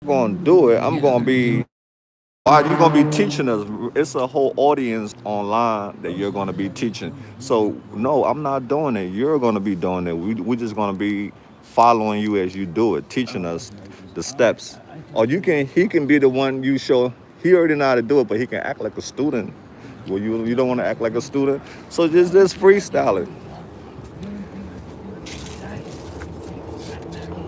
going to do it. I'm Yeah, going to be. Why you gonna be teaching us? It's a whole audience online that you're gonna be teaching. So no, I'm not doing it. You're gonna be doing it. We're just gonna be following you as you do it, teaching oh, us okay. Just the all right. steps. I can Or do you that. can he can be the one you show. He already know how to do it, but he can act like a student. Well, you don't want to act like a student, so just Anything I can freestyle it. do, the only thing I can do is exactly just take the scrap metal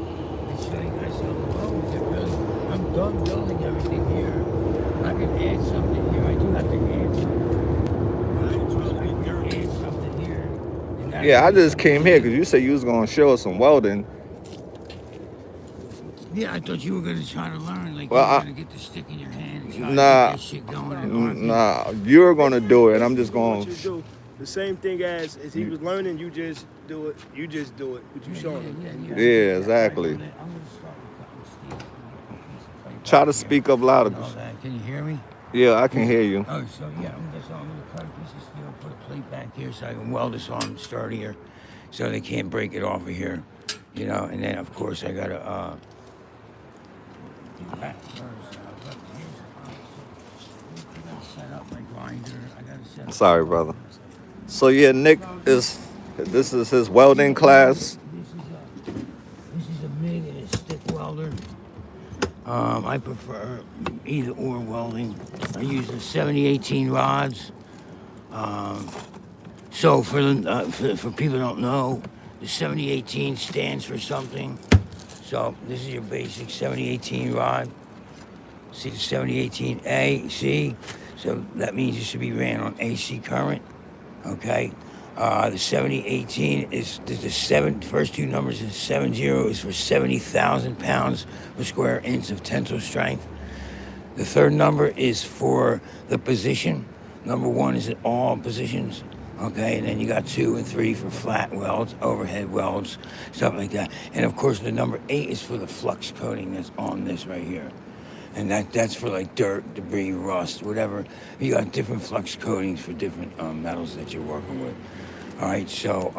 and show you guys how to weld with it. Really, I'm done building everything here. I can add something here. I do have to add something. I can add something here, and that'll Yeah, give I you just some came here idea. because you said you was gonna show us some welding. Yeah, I thought you were gonna try to learn, like you Well, were gonna get the stick in your hand and try to get nah, that shit going in arcing. you're gonna Basically, do it, and I'm basically, just he wants going. you to do the same thing as he was learning. You just do it. You just do it, but you Yeah, showing yeah, him, yeah, and yeah. he's I get Yeah, that. All right, exactly. I'm gonna start with cutting steel. I'm gonna get a piece of plate Try back to here speak up louder. and all that. Can you hear me? Yeah, I can Yeah. hear you. Oh, so yeah, I'm gonna cut a piece of steel, put a plate back here so I can weld this on sturdier, so they can't break it off of here, And then of course I gotta get back first. But here's I gotta set up my grinder. I gotta set up my Sorry, brother. welder. So yeah, Nick No, is. This is his welding class. this is a MIG and a stick welder. I prefer either or welding. I use the 7018 rods. Um, so for people who don't know, the 7018 stands for something. So this is your basic 7018 rod. See the 7018 AC. So that means it should be ran on AC current. Okay. The 7018 is the first two numbers is 70 is for 70,000 pounds per square inch of tensile strength. The third number is for the position. Number one is at all positions. Okay, and then you got 2 and 3 for flat welds, overhead welds, stuff like that. And of course, the number 8 is for the flux coating that's on this right here. And that's for like dirt, debris, rust, whatever. You got different flux coatings for different metals that you're working with. All right, so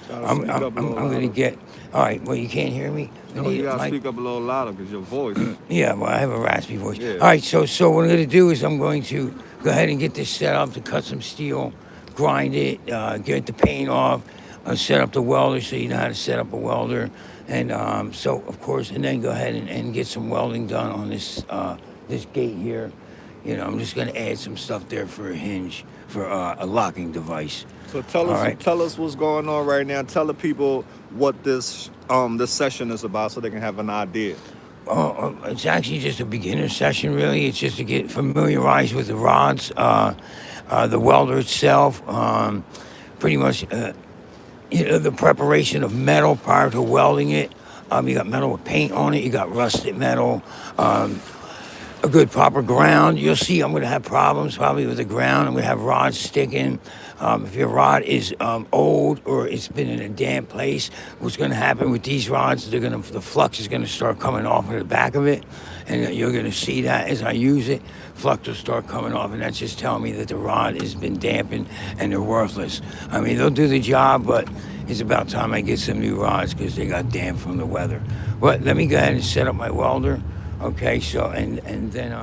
Try to speak up a little I'm gonna louder. get. All right, well you can't hear me. I No, you need a gotta mic. speak up a little louder because your voice. Yeah, well, I have a raspy voice. Yeah. All right, so what I'm going to do is I'm going to go ahead and get this set up to cut some steel, grind it, get the paint off, set up the welder so you know how to set up a welder, and so of course, and then go ahead and get some welding done on this gate here. I'm just going to add some stuff there for a hinge for a locking device. So tell All us, right. tell us what's going on right now. Tell the people what this session is about, so they can have an idea. It's actually just a beginner session, really. It's just to get familiarized with the rods, the welder itself, pretty much, the preparation of metal prior to welding it. You got metal with paint on it. You got rusted metal. A good proper ground. You'll see I'm going to have problems probably with the ground. I'm going to have rods sticking. If your rod is old or it's been in a damp place, what's going to happen with these rods? The flux is going to start coming off of the back of it, and you're going to see that as I use it, flux will start coming off, and that's just telling me that the rod has been dampened and they're worthless. I mean, they'll do the job, but it's about time I get some new rods because they got damp from the weather. But let me go ahead and set up my welder. Okay, so and then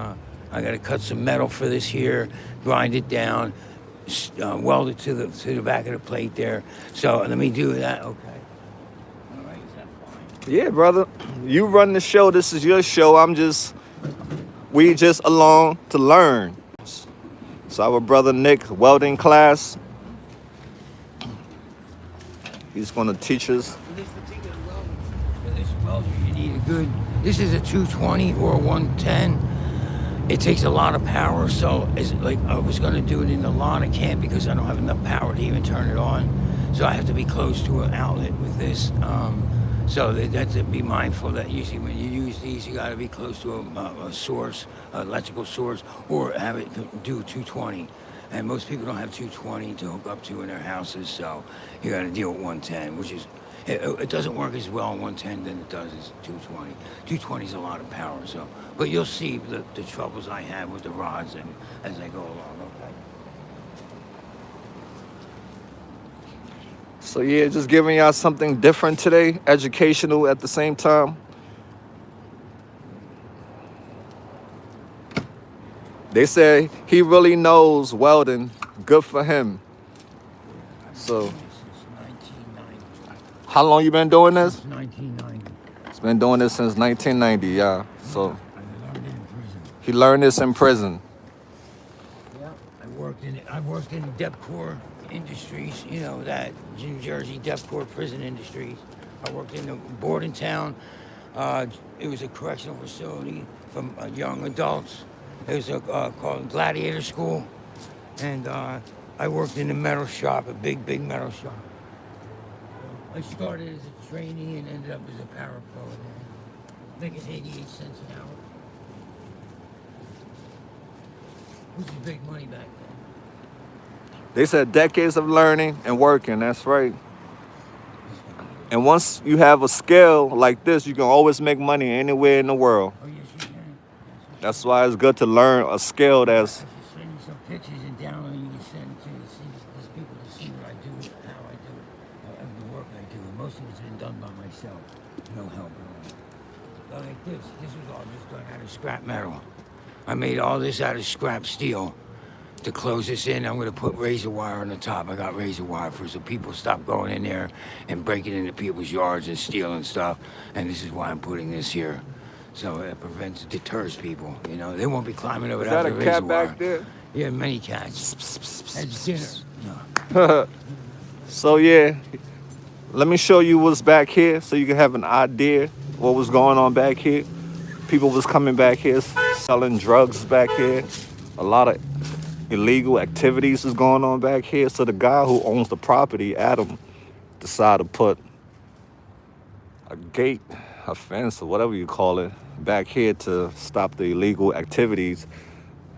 I got to cut some metal for this here, grind it down, weld it to the back of the plate there. So let me do that. Okay. All right, is that fine? Yeah, brother, you run the show. This is your show. We just along to learn. So our brother Nick, welding class, he's gonna teach us. For this welder, you need a good. This is a 220 or a 110. It takes a lot of power, so it's like I was going to do it in the lawn. I can't because I don't have enough power to even turn it on. So I have to be close to an outlet with this. So that's to be mindful that usually when you use these, you got to be close to a source, electrical source, or have it do 220. And most people don't have 220 to hook up to in their houses, so you got to deal with 110, which is it doesn't work as well on 110 than it does as 220. 220 is a lot of power, so but you'll see the troubles I have with the rods and as I go along. Okay. So yeah, just giving y'all something different today, educational at the same time. They say he really knows welding. Good for him. I've been So, doing this since 1990. how long you been doing this? Since 1990. He's been doing this since 1990. Yeah. So Yeah, I learned it in prison. he learned this in prison. Yeah, I worked in Depcor Industries. You know that New Jersey Depcor Prison Industries. I worked in the boarding town. It was a correctional facility for young adults. It was called Gladiator School, and I worked in the metal shop, a big metal shop. I started as a trainee and ended up as a parapro, making 88 cents an hour, which is big money back then. They said decades of learning and working. That's right. And once you have a skill like this, you can always make money anywhere in the world. Oh, yes, you can. Yes, you That's why it's good to learn a skill I that's should send you some pictures and download. You can send it to these people to see what I do, how I do it, the work I do. And most of it's been done by myself, no help at all. Like this. This was all just done out of scrap metal. I made all this out of scrap steel. To close this in, I'm going to put razor wire on the top. I got razor wire for so people stop going in there and breaking into people's yards and stealing stuff. And this is why I'm putting this here. So it deters people. You know, they won't be climbing over is that that a razor cat wire. back there? Yeah, many cats. That's dinner. No. So yeah, let me show you what's back here so you can have an idea what was going on back here. People was coming back here selling drugs back here. A lot of illegal activities is going on back here. So the guy who owns the property, Adam, decided to put a gate, a fence, or whatever you call it, back here to stop the illegal activities.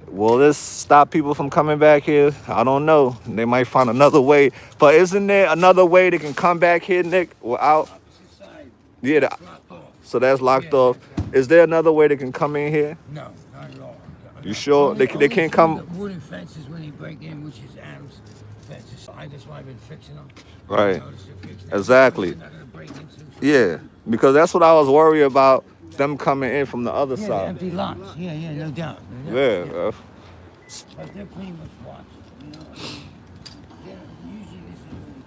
Will this stop people from coming back here? I don't know. They might find another way. But isn't there another way they can come back here, Nick? Without, Opposite side. yeah. Locked off. So that's locked Yeah, off. that's right. Is there another way they can come in here? No, not at all. You sure? They Only can't through come. the wooden fences when they break in, which is Adam's fences. So that's why I've been fixing them. Right. Notice they're fixed now. Exactly. They're not gonna break into, so- Yeah, because that's what I was worried about. Them coming in from the other Yeah, the side. empty lots. Yeah, no doubt. No Yeah. doubt. But they're pretty much watched. You know, usually this is really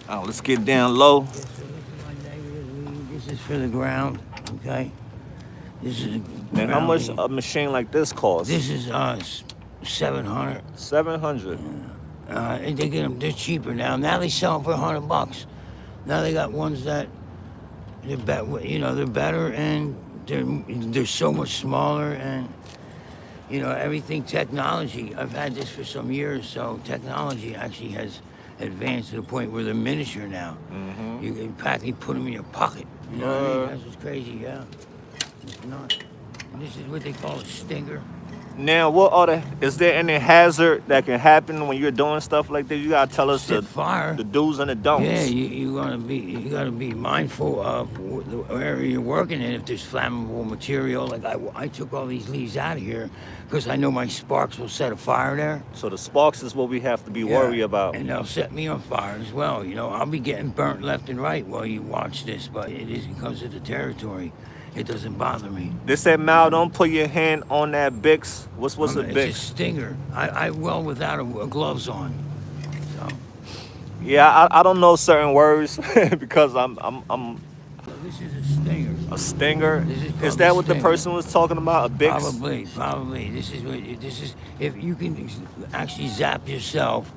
clean. Let's get down low. Yeah, so this is my negative lead. This is for the ground. Okay. This is. And how ground much lead. a machine like this costs? This is 700. 700. And they get them. They're cheaper now. Now they sell them for $100. Now they got ones that they're they're better and they're so much smaller and everything technology. I've had this for some years, so technology actually has advanced to the point where they're miniature now. Mm-hmm. You can practically put them in your pocket. You know what I mean? That's just crazy, yeah. It's nuts. And this is what they call a stinger. Now, what other? Is there any hazard that can happen when you're doing stuff like this? You gotta tell us Set fire. the do's and the don'ts. Yeah, you gotta be mindful of the area you're working in. If there's flammable material, like I took all these leaves out of here because I know my sparks will set a fire there. So the sparks is what we have to be worried about. And they'll set me on fire as well. I'll be getting burnt left and right while you watch this, but it comes to the territory. It doesn't bother me. They said, Mal, don't put your hand on that Bix. What's a It's Bix? a stinger. I weld without gloves on. So. Yeah, I don't know certain words because I'm So this is a stinger. a stinger. This is Is called that a what the stinger. person was talking about? A Bix? Probably. This is if you can actually zap yourself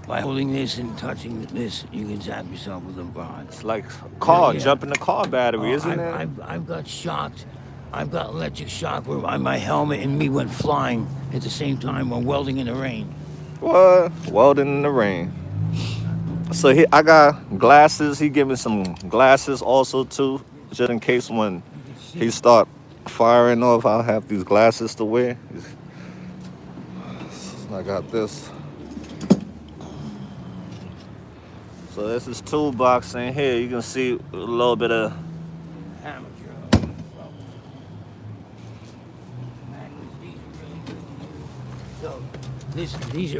by holding this and touching this, you can zap yourself with a rod. It's like a car, Yeah. jumping the car battery, isn't it? I've got shocked. I've got electric shock where my helmet and me went flying at the same time while welding in the rain. What? Welding in the rain. So I got glasses. He gave me some glasses also too, just in case when he start firing off, I'll have these glasses to wear. I got this. So this is toolbox in here. You can see a little bit of Amateur. So these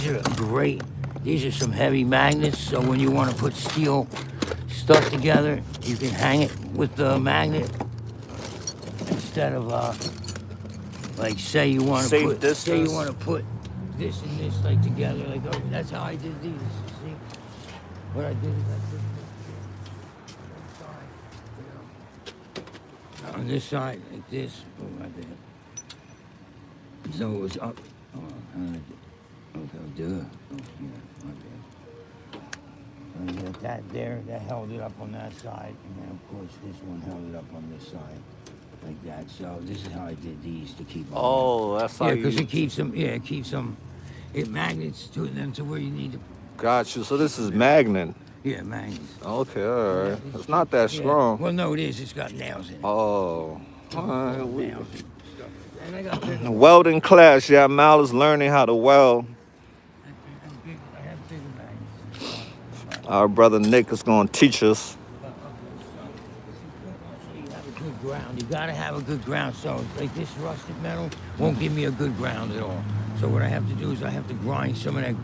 are great. These are some heavy magnets. So when you want to put steel stuff together, you can hang it with the magnet instead of Like say you want to Safe put this and this like together. Like that's how I did these. You see, what I did is I put this on this side like this. Oh, my bad. So it was up. Oh, okay, duh. Oh, yeah, my bad. And that there, that held it up on that side, and then of course this one held it up on this side, like that. So this is how I did these to keep them. Oh, that's how Yeah, because you it keeps them. Yeah, it keeps them. It magnets to them to where you need to. got you. So this is magnet. Yeah, magnets. Okay, all Yeah, right. It's not that yeah. strong. Well, no, it is. It's got nails in it. Oh, all right. Nails and stuff. And I got bigger. Welding class. Yeah, Mal is learning how to weld. I have bigger magnets. Our brother Nick is going to teach us. You have a good ground. You gotta have a good ground. So like this rusted metal won't give me a good ground at all. So what I have to do is I have to grind some of that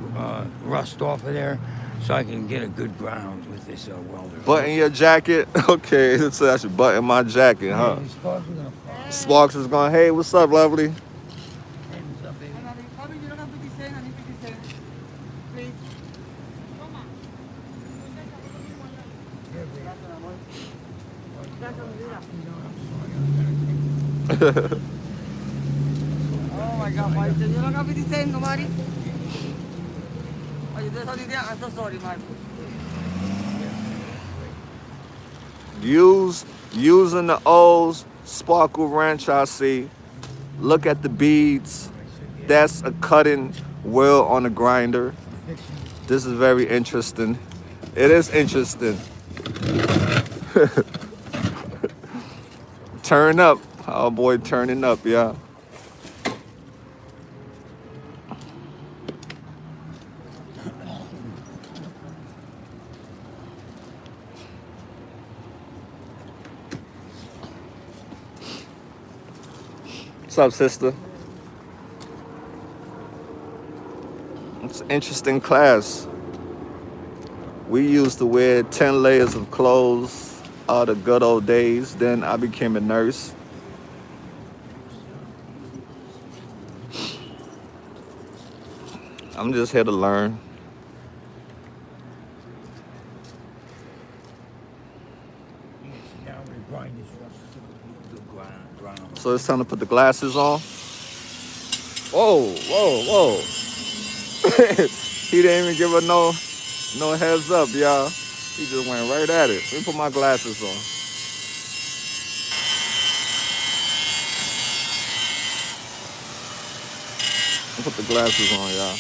rust off of there, so I can get a good ground with this welder. Button your jacket. Okay, so I should button my jacket, huh? These sparks are gonna fall. Sparks is going, hey, what's up, lovely? Hey, what's up, baby? Bobby, you don't have 50 cents. I need 50 cents. Please. Here, baby. Gracias, amor. Gracias, mi vida. I'm sorry. Oh my God, why? You don't have 50 cents, nobody? Oh, you did something there? I'm so sorry, man. Using the O's, sparkle wrench, I see. Look at the beads. That's a cutting wheel on a grinder. This is very interesting. It is interesting. Turn up. Oh boy, turning up, yeah. What's up, sister? It's an interesting class. We used to wear 10 layers of clothes all the good old days. Then I became a nurse. I'm just here to learn. Now I'm gonna grind this rust to a good ground. So it's time to put the glasses on. Whoa, whoa, whoa. He didn't even give her no heads up, y'all. He just went right at it. Let me put my glasses on. Let me put the glasses on, y'all.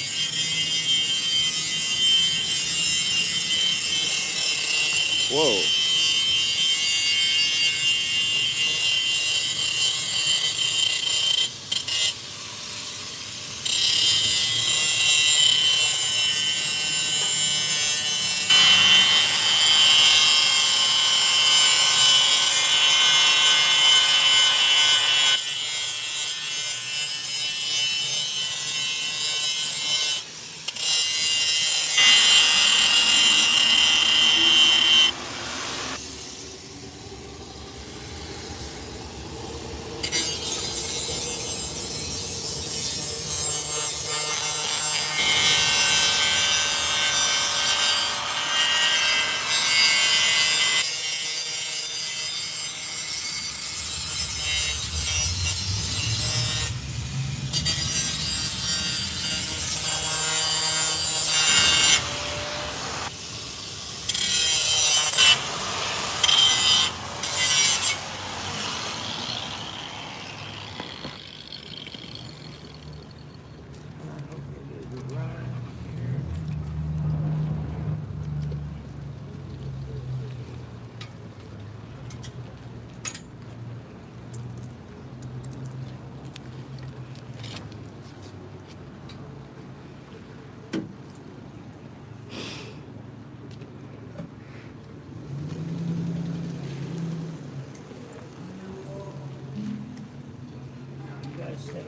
Whoa.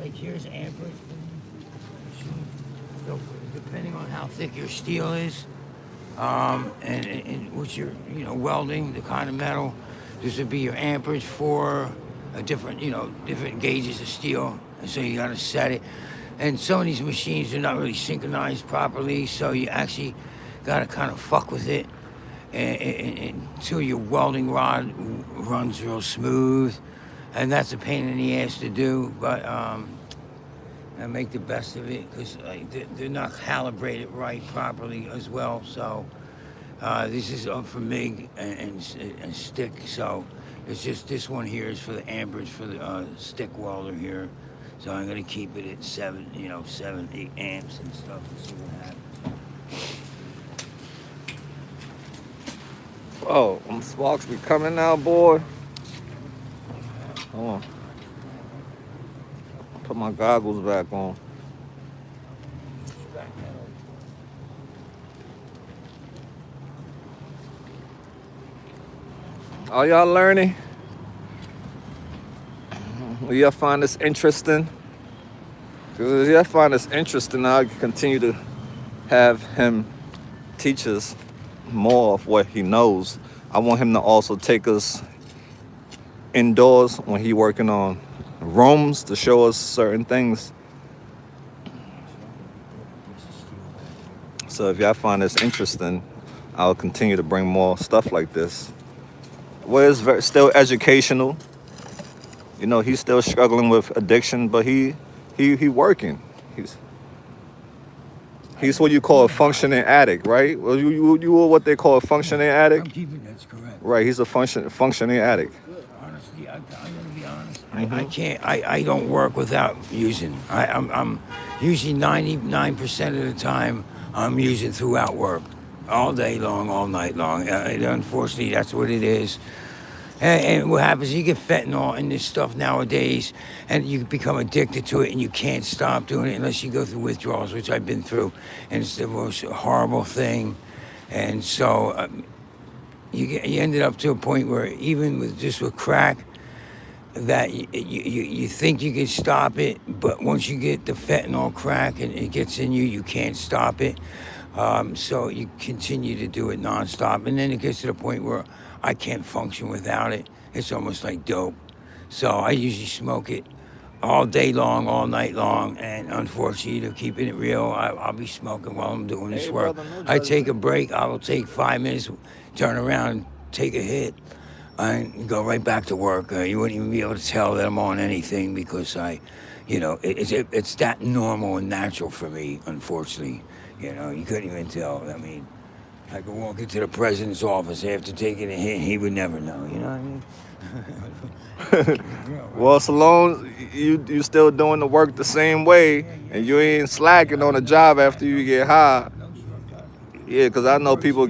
Like here's amperage. So depending on how thick your steel is, and what you're welding, the kind of metal, this would be your amperage for different, different gauges of steel, and so you got to set it. And some of these machines are not really synchronized properly, so you actually got to kind of fuck with it until your welding rod runs real smooth, and that's a pain in the ass to do. But I make the best of it because they're not calibrated right properly as well. So this is for MIG and stick. So it's just this one here is for the amperage for the stick welder here. So I'm gonna keep it at 7, 8 amps and stuff and see what happens. Oh, them sparks be coming now, boy. Hold on. Put my goggles back on. Are y'all learning? Will y'all find this interesting? Because if y'all find this interesting, I'll continue to have him teach us more of what he knows. I want him to also take us indoors when he working on rooms to show us certain things. So if y'all find this interesting, I'll continue to bring more stuff like this. Well, it's still educational. He's still struggling with addiction, but he working. He's what you call a functioning addict, right? Well, you are what they call a functioning addict. I'm keeping that's correct. Right, he's a functioning addict. Honestly, I'm gonna be honest. I can't. I don't work without using. I'm usually 99% of the time I'm using throughout work, all day long, all night long. Unfortunately, that's what it is. And what happens, you get fentanyl in this stuff nowadays, and you become addicted to it, and you can't stop doing it unless you go through withdrawals, which I've been through, and it's the most horrible thing. And so you ended up to a point where even with crack, that you think you can stop it, but once you get the fentanyl crack and it gets in you, you can't stop it. So you continue to do it nonstop, and then it gets to the point where I can't function without it. It's almost like dope. So I usually smoke it all day long, all night long, and unfortunately, to keeping it real, I'll be smoking while I'm doing this work. I take a break. I will take 5 minutes, turn around, take a hit, and go right back to work. You wouldn't even be able to tell that I'm on anything because it's that normal and natural for me, unfortunately. You couldn't even tell. I mean, I could walk into the president's office after taking a hit, he would never know, you know what I mean? Well, so long as you still doing the work the same way, and you ain't slacking on the job after you get high. Yeah, because I know people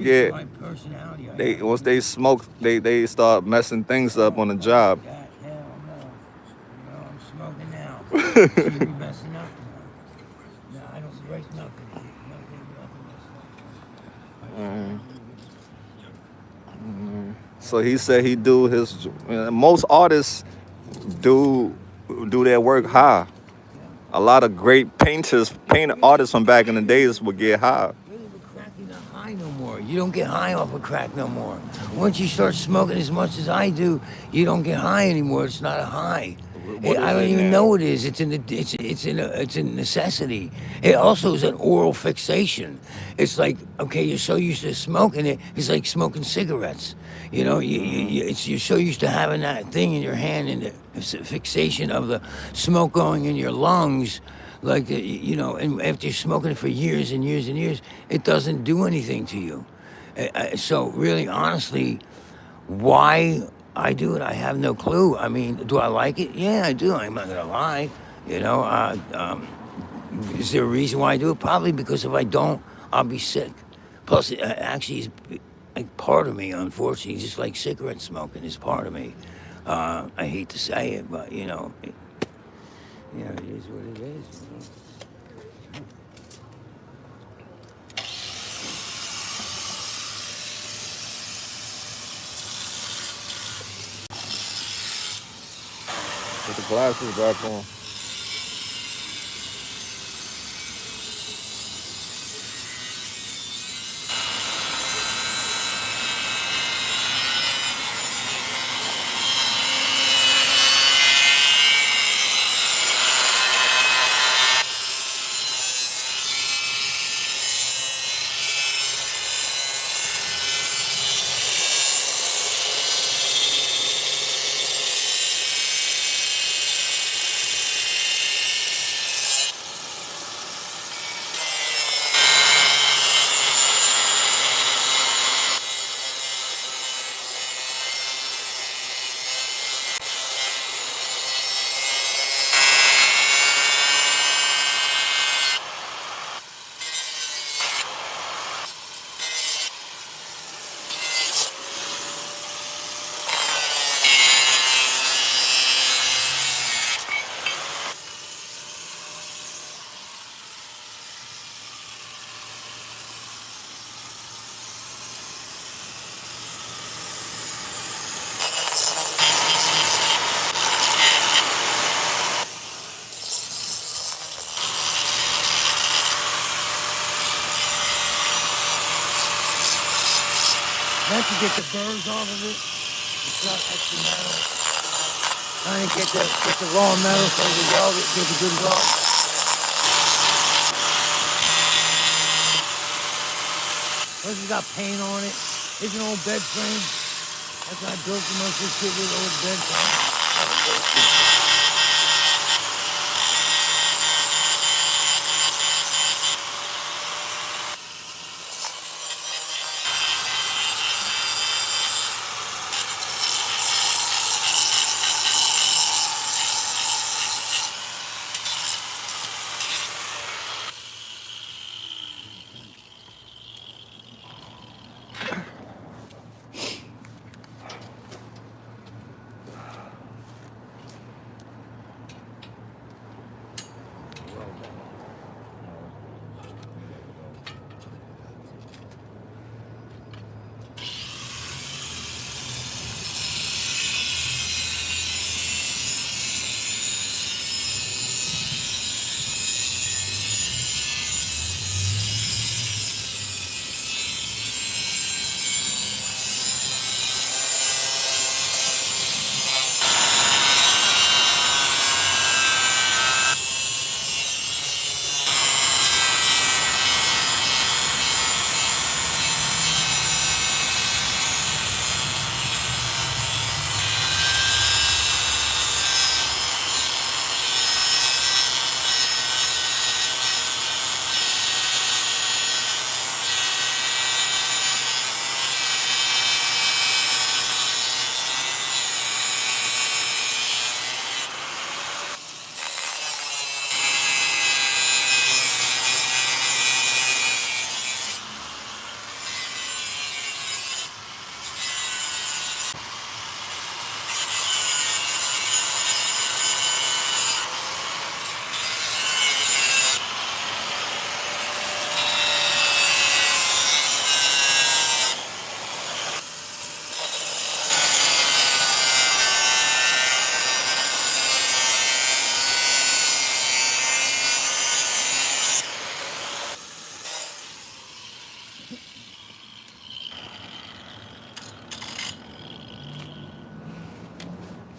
once they smoke, they start messing things up on the job. I'm smoking now. Should be messing up now. No, I don't break nothing. So he said he do his. Most artists do their work high. A lot of great paint artists from back in the days would get high. Crack, you're not high no more. You don't get high off of crack no more. Once you start smoking as much as I do, you don't get high anymore. It's not a high. I don't even know what it is. It's a necessity. It also is an oral fixation. It's like, okay, you're so used to smoking it. It's like smoking cigarettes. You're so used to having that thing in your hand and the fixation of the smoke going in your lungs. Like, and after you're smoking it for years and years and years, it doesn't do anything to you. So really, honestly, why I do it, I have no clue. I mean, do I like it? Yeah, I do. I'm not gonna lie. Is there a reason why I do it? Probably because if I don't, I'll be sick. Plus, it actually is like part of me, unfortunately, just like cigarette smoking is part of me. I hate to say it, but it is what it is. Put the glasses back on. to get the burrs off of it. It's got extra metal. Trying to get the raw metal so the weld it, get a good weld. Plus it's got paint on it. It's an old bed frame. That's why I built the most of this shit with old bed frame.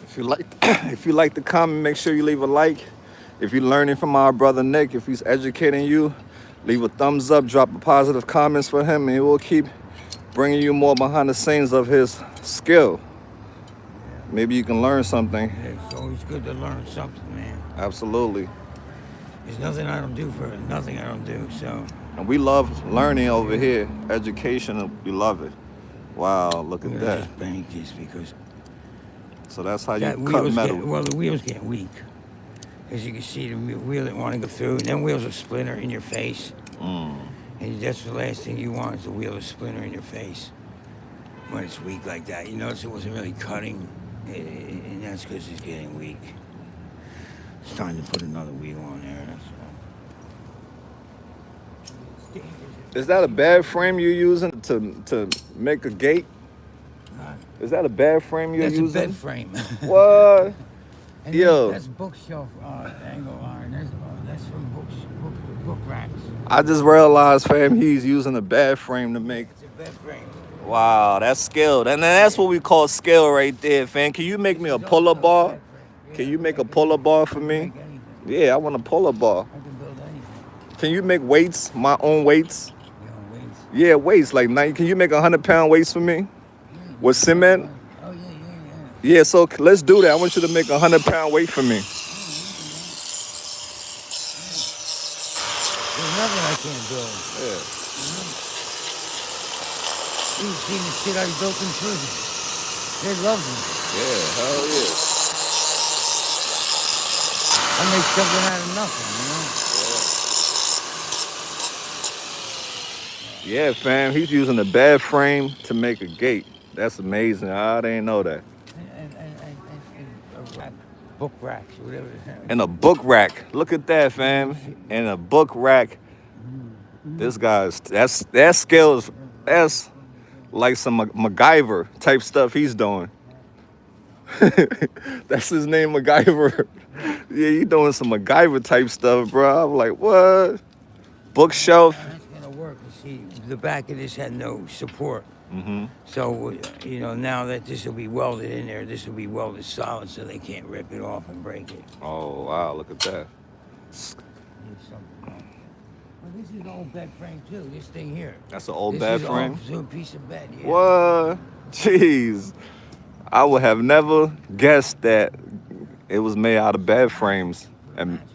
If you like, if you like the comment, make sure you leave a like. If you're learning from our brother Nick, if he's educating you, leave a thumbs up, drop a positive comments for him, and he will keep bringing you more behind the scenes of his skill. Maybe you can learn something. It's always good to learn something, man. Absolutely. There's nothing I don't do for it. Nothing I don't do. So. And we love learning over here, education, we love it. Wow, look at that. Just bank this because. So that's how you That cut wheels metal. well, the wheels get weak. As you can see, the wheel that want to go through, and then wheels will splinter in your face. And that's the last thing you want is the wheel to splinter in your face when it's weak like that. You notice it wasn't really cutting, and that's because it's getting weak. It's time to put another wheel on there, that's all. Is that a bed frame you're using to make a gate? Is that a bed frame you're using? That's a bed frame. What? And Yo. That's bookshelf angle iron. That's from book racks. I just realized, fam, he's using a bed frame to make. It's a bed frame. Wow, that's skilled. And that's what we call skill right there, fam. Can you make me a pull up bar? Can you make a pull up bar for me? Yeah, I want a pull up bar. I can build anything. Can you make weights, my own weights? You know, weights. Yeah, weights. Like, can you make 100-pound weights for me? With cement? Oh, yeah. Yeah, so let's do that. I want you to make 100-pound weight for me. There's nothing I can't build. Yeah. You've seen the shit I built in prison. They love me. Yeah, hell yeah. I make something out of nothing, Yeah, fam, he's using a bed frame to make a gate. That's amazing. I didn't know that. And a rack, book racks, whatever. And a book rack. Look at that, fam. And a book rack. This guy's that skills. That's like some MacGyver type stuff he's doing. That's his name, MacGyver. Yeah, you doing some MacGyver type stuff, bro. I'm like, what? Bookshelf. That's gonna work. You see, the back of this had no support. Mm-hmm. So, now that this will be welded in there, this will be welded solid so they can't rip it off and break it. Oh wow, look at that. Here's something else. Well, this is an old bed frame too, this thing here. That's an old This bed is all frame. to a piece of bed, yeah. What? Jeez. I would have never guessed that it was made out of bed frames. Put a And mattress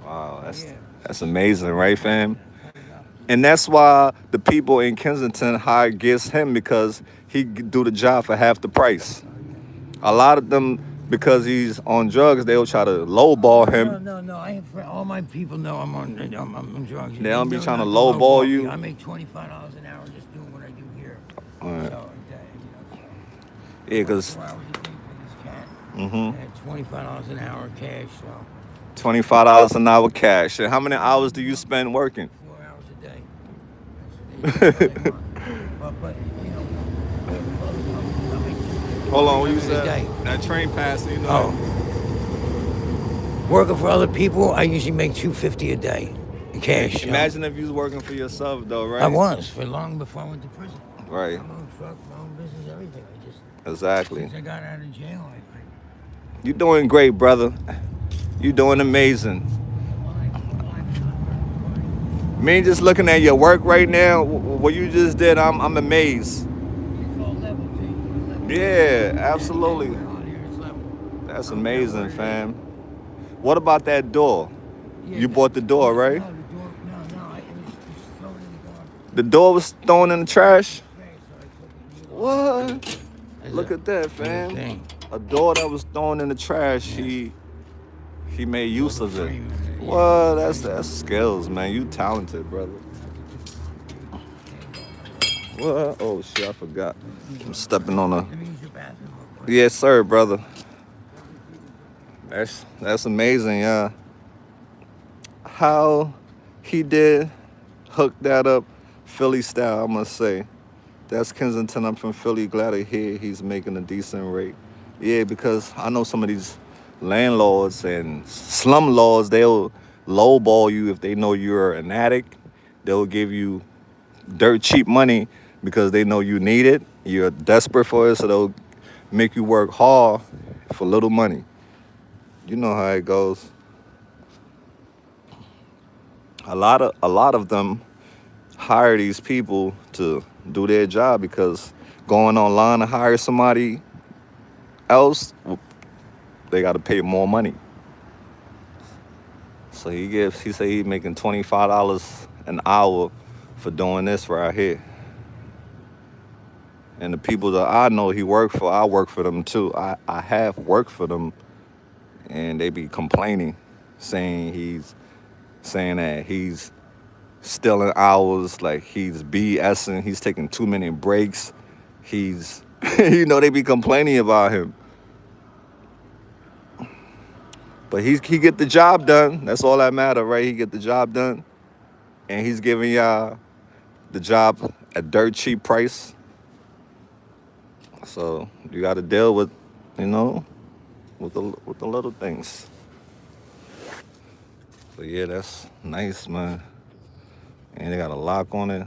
on. wow, Oh, yeah. that's amazing, right, fam? Fold up. And that's why the people in Kensington hire gets him because he do the job for half the price. A lot of them, because he's on drugs, they'll try to lowball him. No. I have all my people know I'm on drugs. They don't be No, trying to not lowball me. you. I make $25 an hour just doing what I do here. All right. So, Yeah, because 4 hours a day for this cat. mm-hmm. And $25 an hour cash, so $25 an hour cash. And how many hours do you spend working? 4 hours a day. That's what they want. But I make Hold on, what you $250 a said? day. That train passing, you know. Oh. Working for other people, I usually make $250 a day. Cash. Imagine if you was working for yourself, though, right? I was for long before I went to prison. Right. My own truck, my own business, everything. Exactly. Since I got out of jail, You doing great, brother. You doing amazing. Me just looking at your work right now, what you just did, I'm amazed. It's all level, too. Yeah, absolutely. It's level. That's amazing, fam. What about that door? Yeah, You bought the door, right? No, the door. No. It was just thrown in the garbage. The door was thrown in the trash? So I took it. What? That's Look a at that, good fam. thing. A door that was thrown in the trash, he made use of it. Frame in it, yeah. Well, that's skills, man. You talented, brother. What? Oh shit, I forgot. I'm stepping on a. Let me use your bathroom real quick. Yes, sir, brother. That's amazing, yeah. How he did hook that up, Philly style, I must say. That's Kensington. I'm from Philly. Glad to hear he's making a decent rate. Yeah, because I know some of these landlords and slum lords, they'll lowball you if they know you're an addict. They'll give you dirt cheap money because they know you need it. You're desperate for it, so they'll make you work hard for little money. You know how it goes. A lot of them hire these people to do their job because going online to hire somebody else, they got to pay more money. So he say he's making $25 an hour for doing this right here. And the people that I know he worked for, I work for them too. I have worked for them, and they be complaining, saying that he's stealing hours, like he's BSing, he's taking too many breaks. He's, they be complaining about him. But he get the job done. That's all that matter, right? He get the job done. And he's giving y'all the job at dirt cheap price. So you got to deal with, with the little things. So yeah, that's nice, man. And they got a lock on it.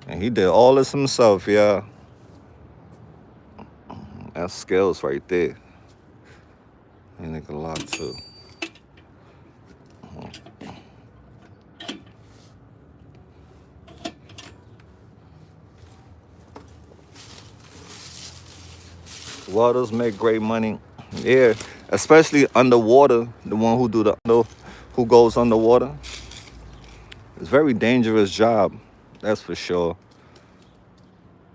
And he did all this himself, yeah. That's skills right there. And they can lock too. Welders make great money. Yeah, especially underwater. The one who goes underwater. It's a very dangerous job, that's for sure.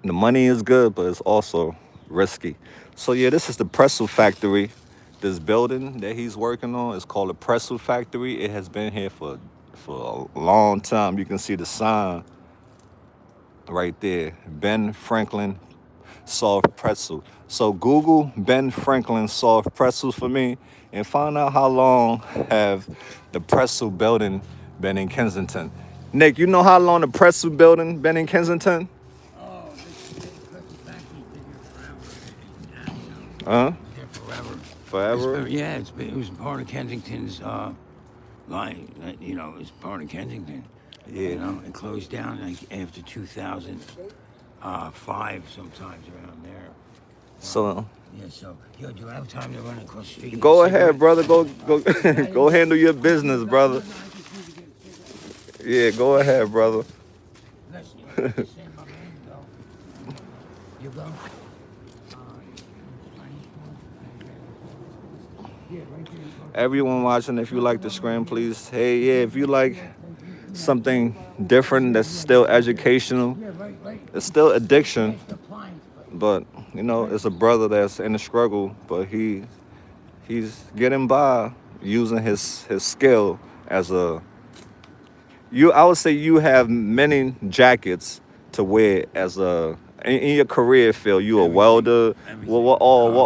The money is good, but it's also risky. So yeah, this is the pretzel factory. This building that he's working on is called the pretzel factory. It has been here for a long time. You can see the sign right there, Ben Franklin soft pretzel. So Google Ben Franklin soft pretzels for me and find out how long have the pretzel building been in Kensington. Nick, you know how long the pretzel building been in Kensington? Oh, this pretzel factory's been here forever. Huh? There forever. Forever? It was part of Kensington's line. It's part of Kensington. You Yeah. know, it closed down like after 2005, sometimes around there. So Yeah, so, yo, do I have time to run across the street and get a go ahead, cigarette? brother. Go You go go got handle anything? your business, No, brother. I just need to get a cigarette. Yeah, go ahead, brother. Listen, you know, just saying my man go. You go? Yeah, right there. Everyone watching, if you like the screen, please. Hey, yeah, if you like something different that's still educational, Yeah, right. it's still addiction, Past the appliance, but but you know, it's a brother that's in the struggle, but he's getting by using his skill as a I would say you have many jackets to wear as a in your career field. You a everything, welder. everything. What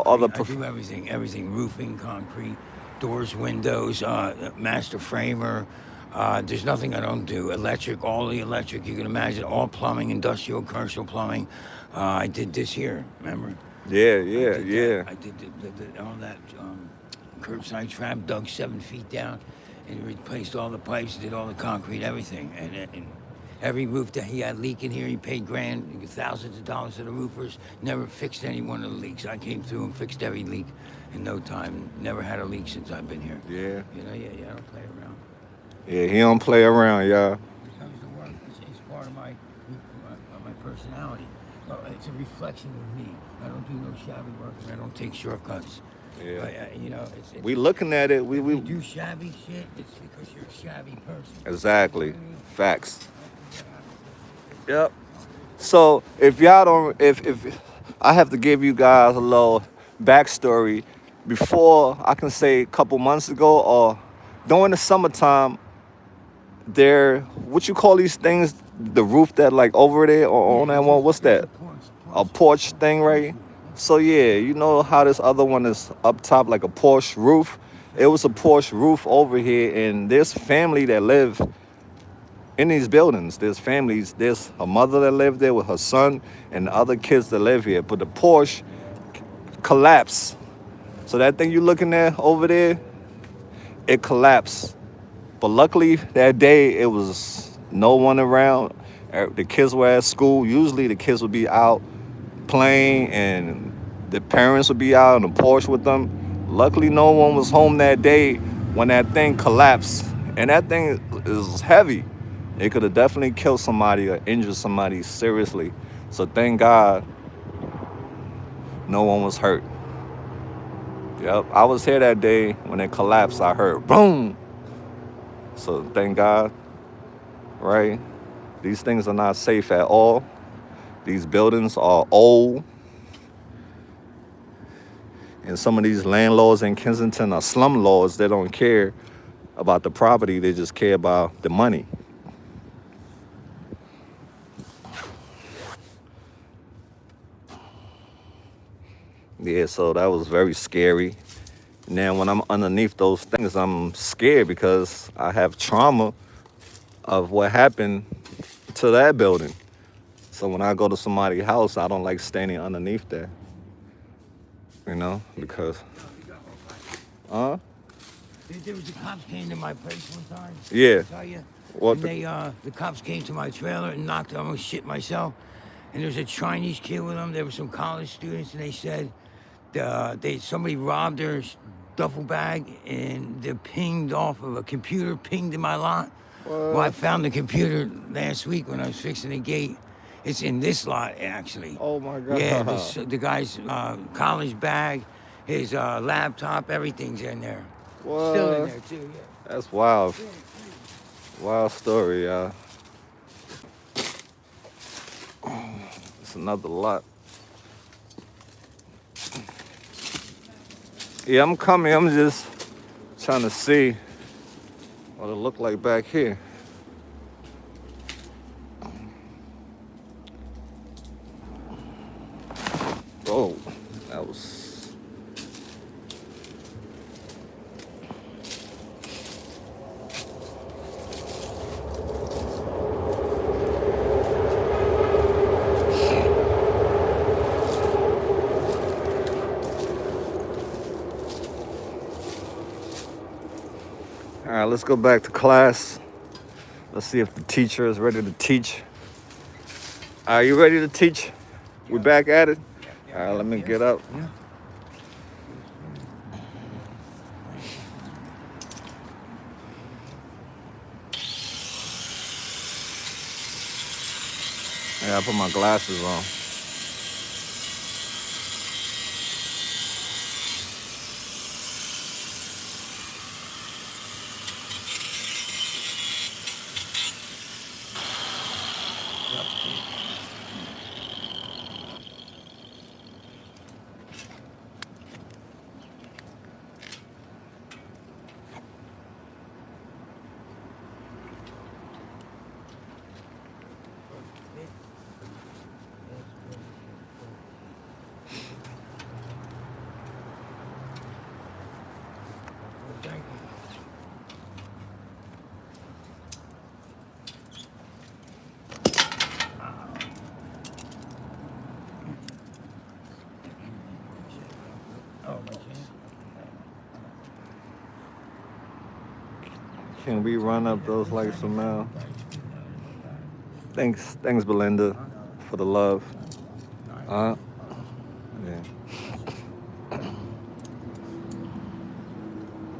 other Concrete. I do everything. Roofing, concrete, doors, windows, master framer. There's nothing I don't do. Electric, all the electric you can imagine, all plumbing, industrial, commercial plumbing. I did this here, remember? Yeah, I yeah, did that. yeah. I did all that curbside trap, dug 7 feet down, and replaced all the pipes, did all the concrete, everything. And every roof that he had leak in here, he paid thousands of dollars to the roofers. Never fixed any one of the leaks. I came through and fixed every leak in no time. Never had a leak since I've been here. Yeah. You know, yeah, I don't play around. Yeah, he don't play around, y'all. When it comes to work, it's part of my personality. It's a reflection of me. I don't do no shabby work, and I don't take shortcuts. Yeah. You know, We looking at it. if you We do shabby shit, it's because you're a shabby person. exactly. You know what I mean? Facts. That's what happens. Yep. So if y'all don't, if I have to give you guys a little backstory, before I can say a couple months ago or during the summertime, there what you call these things, the roof that like over there or on that one, what's It's that? A porch thing, right? So yeah, you know how this other one is up top like a Porsche roof. It was a Porsche roof over here, and there's family that live in these buildings. There's families. There's a mother that lived there with her son and the other kids that live here. But the Porsche collapsed. So that thing you looking at over there, it collapsed. But luckily that day it was no one around. The kids were at school. Usually the kids would be out playing and the parents would be out on the porch with them. Luckily no one was home that day when that thing collapsed. And that thing is heavy. It could have definitely killed somebody or injured somebody seriously. So thank God no one was hurt. Yep, I was here that day when it collapsed. I heard boom. So thank God, right? These things are not safe at all. These buildings are old. And some of these landlords in Kensington are slum lords. They don't care about the property. They just care about the money. Yeah, so that was very scary. Now, when I'm underneath those things, I'm scared because I have trauma of what happened to that building. So when I go to somebody's house, I don't like standing underneath there. You know, because, There was a cops came to my place one time. yeah. Tell you. What And the, the cops came to my trailer and knocked. I almost shit myself. And there was a Chinese kid with them. There were some college students, and they said somebody robbed their duffel bag, and they pinged off of a computer, pinged in my lot. Well, I found the computer last week when I was fixing the gate. It's in this lot, actually. oh my God. Yeah, the guy's college bag, his laptop, everything's in there. Still in What? there, too, yeah. That's wild. Wild story, y'all. It's another lot. Yeah, I'm coming. I'm just trying to see what it look like back here. Oh, that was. All right, let's go back to class. Let's see if the teacher is ready to teach. Are you ready to teach? We back at it? All right, let me get up. Yeah. Yeah, I put my glasses on. Thank you. Oh, my chance. Can we run up those lights somehow? Thanks, Belinda, for the love. Yeah.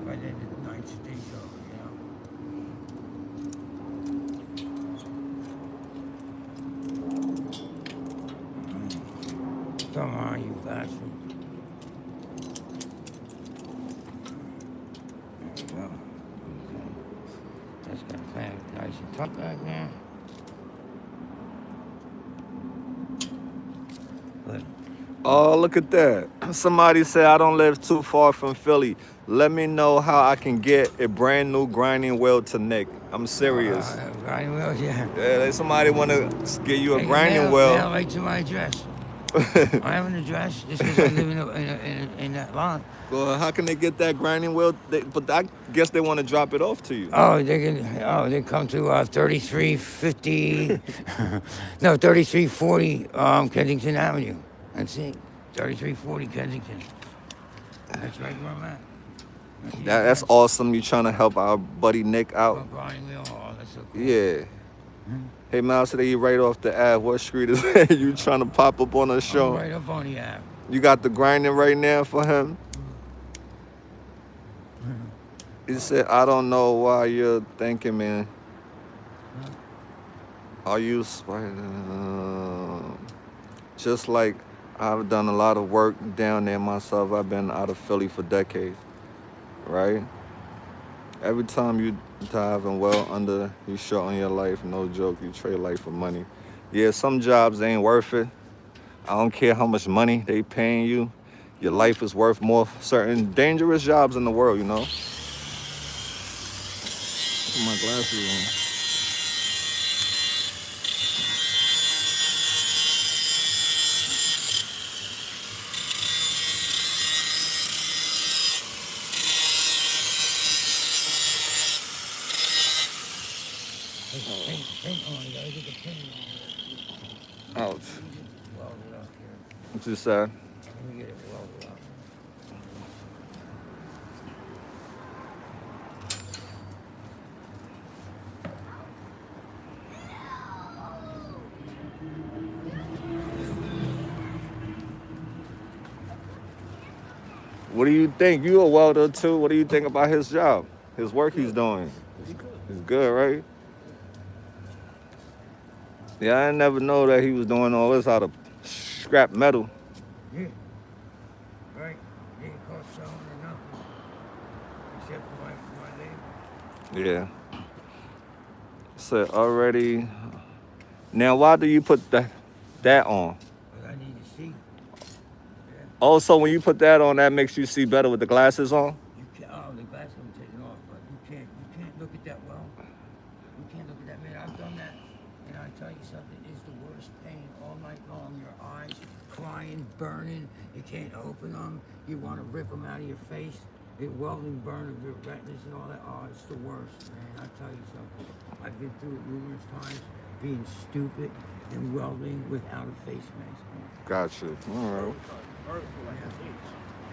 But then the night stays over, you know. Come on, you bastard. There we go. Okay. That's gonna clamp it nice and tight back there. Good. Oh, look at that. Somebody said I don't live too far from Philly. Let me know how I can get a brand new grinding wheel to Nick. I'm serious. Grinding wheels, yeah. Somebody want to give you a Hey, grinding mail wheel. right to my address. I have an address just because I live in that lot. Well, how can they get that grinding wheel? But I guess they want to drop it off to you. Oh, they come to 3350, no, 3340 Kensington Avenue. That's it, 3340 Kensington. That's right where I'm at. That's awesome. You trying to help our buddy Nick out. Grinding wheel, oh, that's so cool. Yeah. Hey, Miles, today you right off the Ave. What street is that? You trying to pop up on a show? I'm right up on the app. You got the grinding right now for him? He said, I don't know why you're thinking, man. Are you just like I've done a lot of work down there myself. I've been out of Philly for decades, right? Every time you diving well under, you short on your life, no joke, you trade life for money. Yeah, some jobs ain't worth it. I don't care how much money they paying you. Your life is worth more. Certain dangerous jobs in the world, you know? Put my glasses on. Ouch. What you say? Let me get it welded up. What do you think? You a welder too. What do you think about his job? His work he's doing? He's good, right? Yeah, I never know that he was doing all this out of scrap metal. Yeah. Right. Didn't cost selling or nothing. Except for my labor. Yeah. So already. Now, why do you put that on? But I need to see. Also, when you put that on, that makes you see better with the glasses on? You can't, oh, the glasses I'm taking off, but you can't look at that well. You can't look at that, man. I've done that. And I tell you something, it's the worst pain all night long. Your eyes crying, burning. You can't open them. You want to rip them out of your face. It welding, burn of your retinas and all that. Oh, it's the worst, man. I tell you something. I've been through it numerous times, being stupid and welding without a face mask on. Gotcha. All right.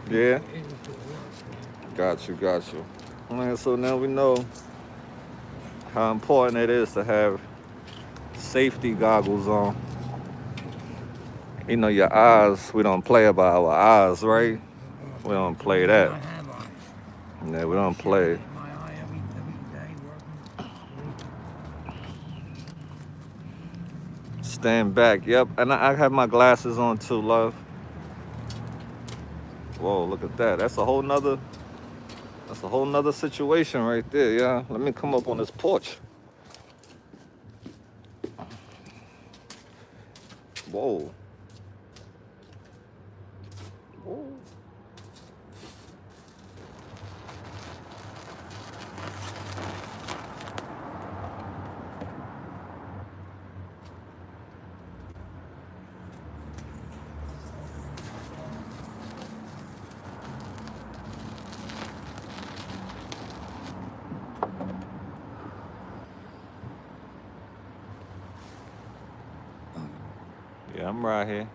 Yeah. It was the worst, man. Got you. All right, so now we know how important it is to have safety goggles on. You know, your eyes, we don't play about our eyes, right? We don't play I that. have eyes. Yeah, we don't play. My eye every day working. Stand back, yep. And I have my glasses on too, love. Whoa, look at that. That's a whole nother situation right there, yeah. Let me come up on this porch. Whoa. Whoa. Yeah, I'm right here.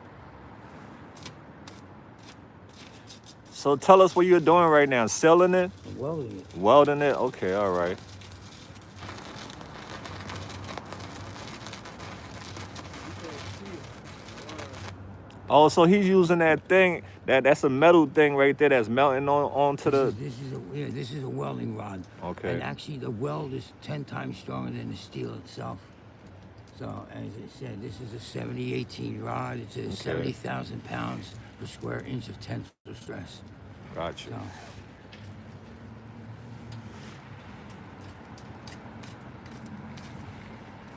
So tell us what you're doing right now. Selling it? Welding it. Welding it? Okay, all right. Oh, so he's using that thing, that's a metal thing right there that's melting onto the. This is a welding rod. Okay. And actually, the weld is 10 times stronger than the steel itself. So, as I said, this is a 70-18 rod. It's a 70,000 pounds per square inch of tensile stress. Gotcha. So,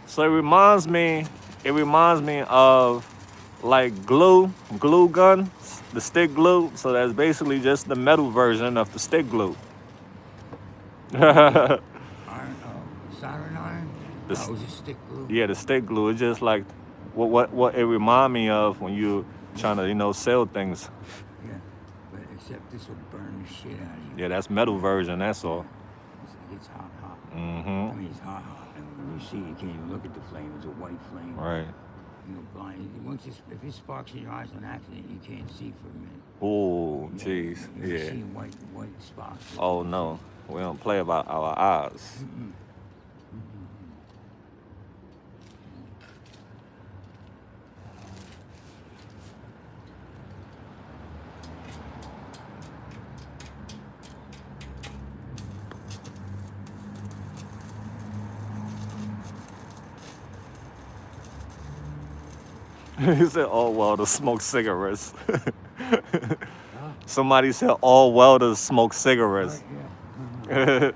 So it reminds me of like glue gun, the stick glue. So that's basically just the metal version of the stick glue. iron, soldering iron? The No, s- it was a stick glue. Yeah, the stick glue. It's just like what it remind me of when you trying to sell things. Yeah, but except this will burn the shit out of you. Yeah, that's metal version. That's all. It's hot. I Mm-hmm. mean, it's hot. And when you see it, you can't even look at the flame. It's a white flame. Right. Blind. If it sparks in your eyes on accident, you can't see for a minute. Oh, jeez. You Yeah. see white spots. Oh no, we don't play about our eyes. He said all welders smoke cigarettes. Somebody said all welders smoke cigarettes. Yeah.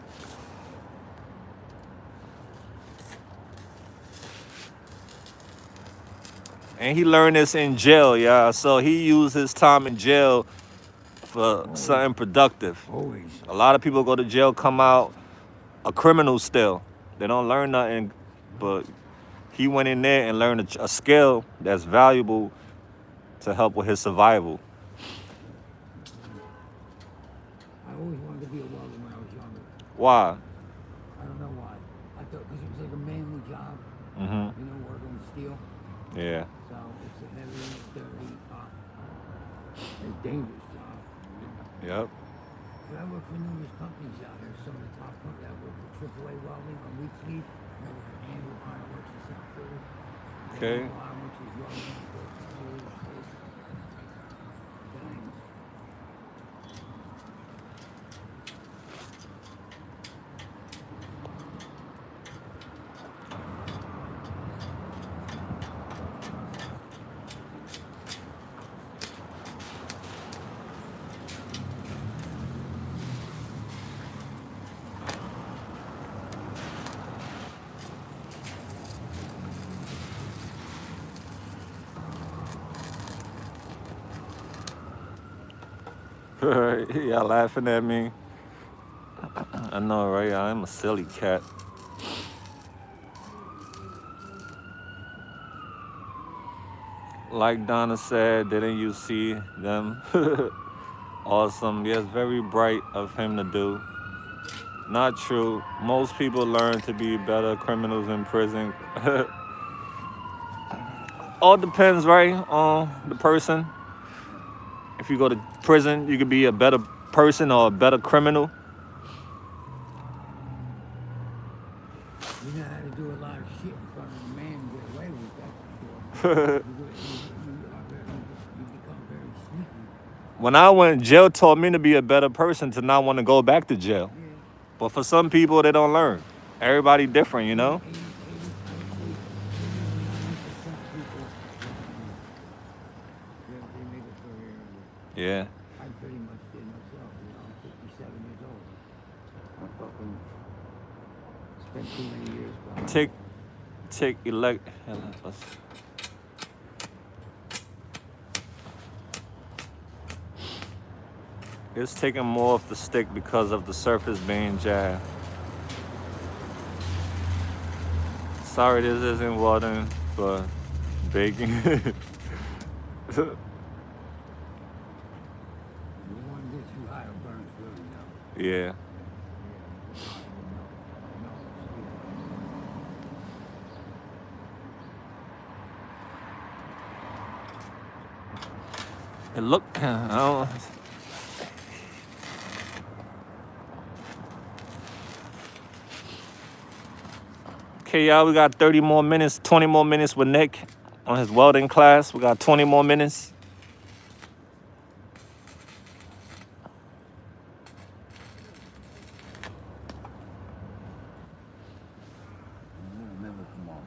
And he learned this in jail, yeah. So he used his time in jail for something productive. Always. A lot of people go to jail, come out a criminal still. They don't learn nothing, but he went in there and learned a skill that's valuable to help with his survival. I always wanted to be a welder when I was younger. Why? I don't know why. I thought because it was like a manly job. Mm-hmm. Working with steel. Yeah. So it's a heavy, dirty, and dangerous job. Yep. But I work for numerous companies out here. Some of the top companies. I work for AAA Welding on Wheat Sleeve. I work for Andrew Ironworks in South Philly. Okay. Ironworks is York, of course, all over the state. Giants. Y'all laughing at me? I know, right? I'm a silly cat. Like Donna said, didn't you see them? Awesome. Yes, very bright of him to do. Not true. Most people learn to be better criminals in prison. All depends, right, on the person. If you go to prison, you could be a better person or a better criminal. become very sneaky. When I went, jail taught me to be a better person to not want to go back to jail. Yeah. But for some people, they don't learn. Everybody different, you know? 80, I would say 80 to 90% of people they make a career of it. Yeah. I pretty much did myself. You know, I'm 57 years old. I fucking spent too many years behind. Take elect. It's taking more off the stick because of the surface being jagged. Sorry, this isn't welding, but baking. The one gets too hot, it'll burn through, you know. Yeah. It look. I don't. Okay, y'all, we got 30 more minutes, 20 more minutes with Nick on his welding class. We got 20 more minutes. It'll never come off.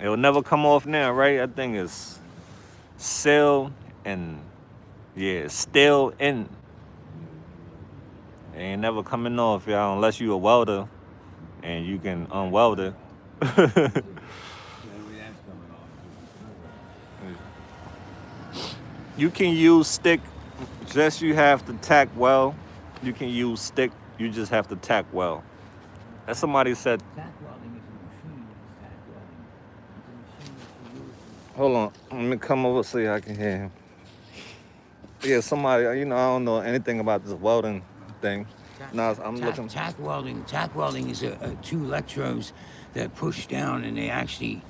It will never come off now, right? I think it's still in. Yeah, still in. It ain't never coming off, y'all, unless you a welder and you can unweld it. You can use stick, just you have to tack well. You can use stick, you just have to tack well. As somebody said, Tack welding is a machine. It's tack welding. It's a machine that you use. hold on, let me come over so I can hear him. Yeah, somebody, I don't know anything about this welding thing. Now I'm looking. Tack welding. Tack welding is two electrodes that push down and they actually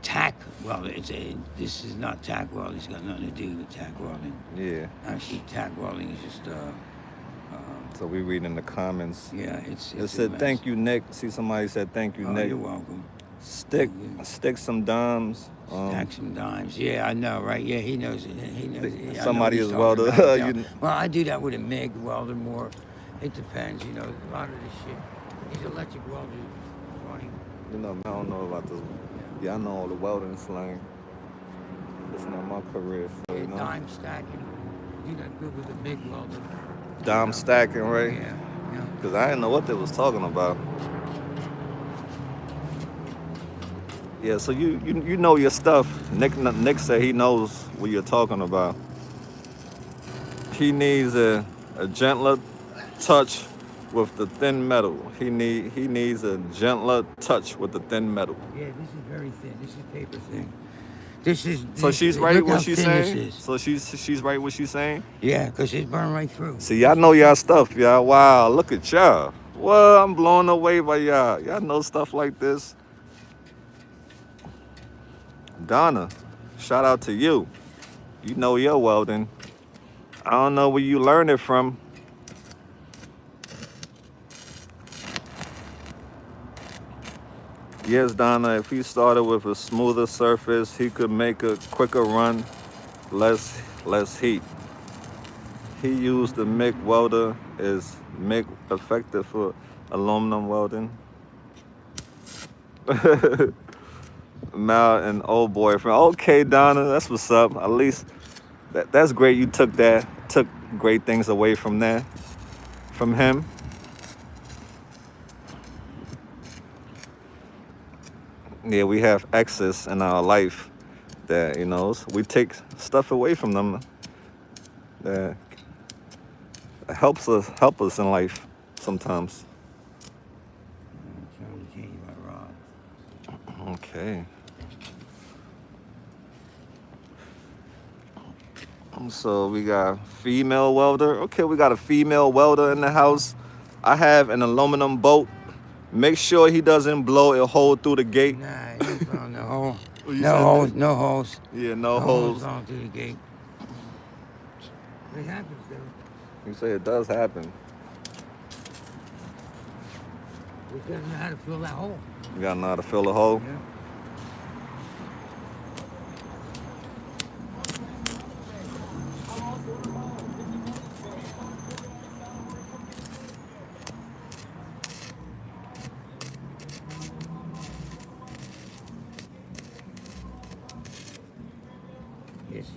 tack. Well, this is not tack welding. It's got nothing to do with tack welding. Yeah. Actually, tack welding is just. So we read in the comments. Yeah, it's. It said, "Thank you, Nick." See, somebody said, "Thank you, Oh, Nick." you're welcome. Stick some dimes. Stack some dimes. Yeah, I know, right? Yeah, he knows it. He knows it. Somebody is welder. Well, I do that with a MIG welder more. It depends, you know. A lot of this shit, these electric welders, funny. I don't know about this. Yeah, I know all the welding slang. It's not my career, so you know. Dime stacking. You're not good with a MIG welder. Dime stacking, right? Yeah. Because I didn't know what they was talking about. Yeah, so you know your stuff. Nick said he knows what you're talking about. He needs a gentler touch with the thin metal. He needs a gentler touch with the thin metal. Yeah, this is very thin. This is paper thin. This is. So she's right what what she's saying. So she's right what she's saying. Yeah, because it's burned right through. See, y'all know y'all stuff, y'all. Wow, look at y'all. Well, I'm blown away by y'all. Y'all know stuff like this. Donna, shout out to you. You know your welding. I don't know where you learned it from. Yes, Donna, if he started with a smoother surface, he could make a quicker run, less heat. He used the MIG welder. Is MIG effective for aluminum welding? Mal and old boyfriend. Okay, Donna, that's what's up. At least that's great. You took great things away from him. Yeah, we have exes in our life that we take stuff away from them that help us in life sometimes. I'm trying to change my rod. Okay. So we got female welder. Okay, we got a female welder in the house. I have an aluminum bolt. Make sure he doesn't blow a hole through the gate. Nah, he ain't blowing no hole. You No said holes, that? no holes. Yeah, no holes. going through the gate. It happens though. You say it does happen. We gotta know how to fill that hole. You gotta know how to fill a hole. Yeah.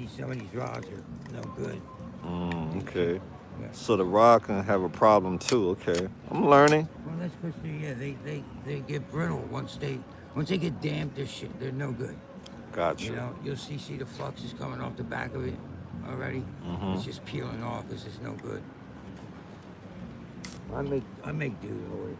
some of these rods are no good. Okay. Yeah. So the rod can have a problem too. Okay. I'm learning. Well, that's because they get brittle once they get damp. They're no good. You Gotcha. know, you'll see the flux is coming off the back of it already. It's just peeling off because it's no good. I make do with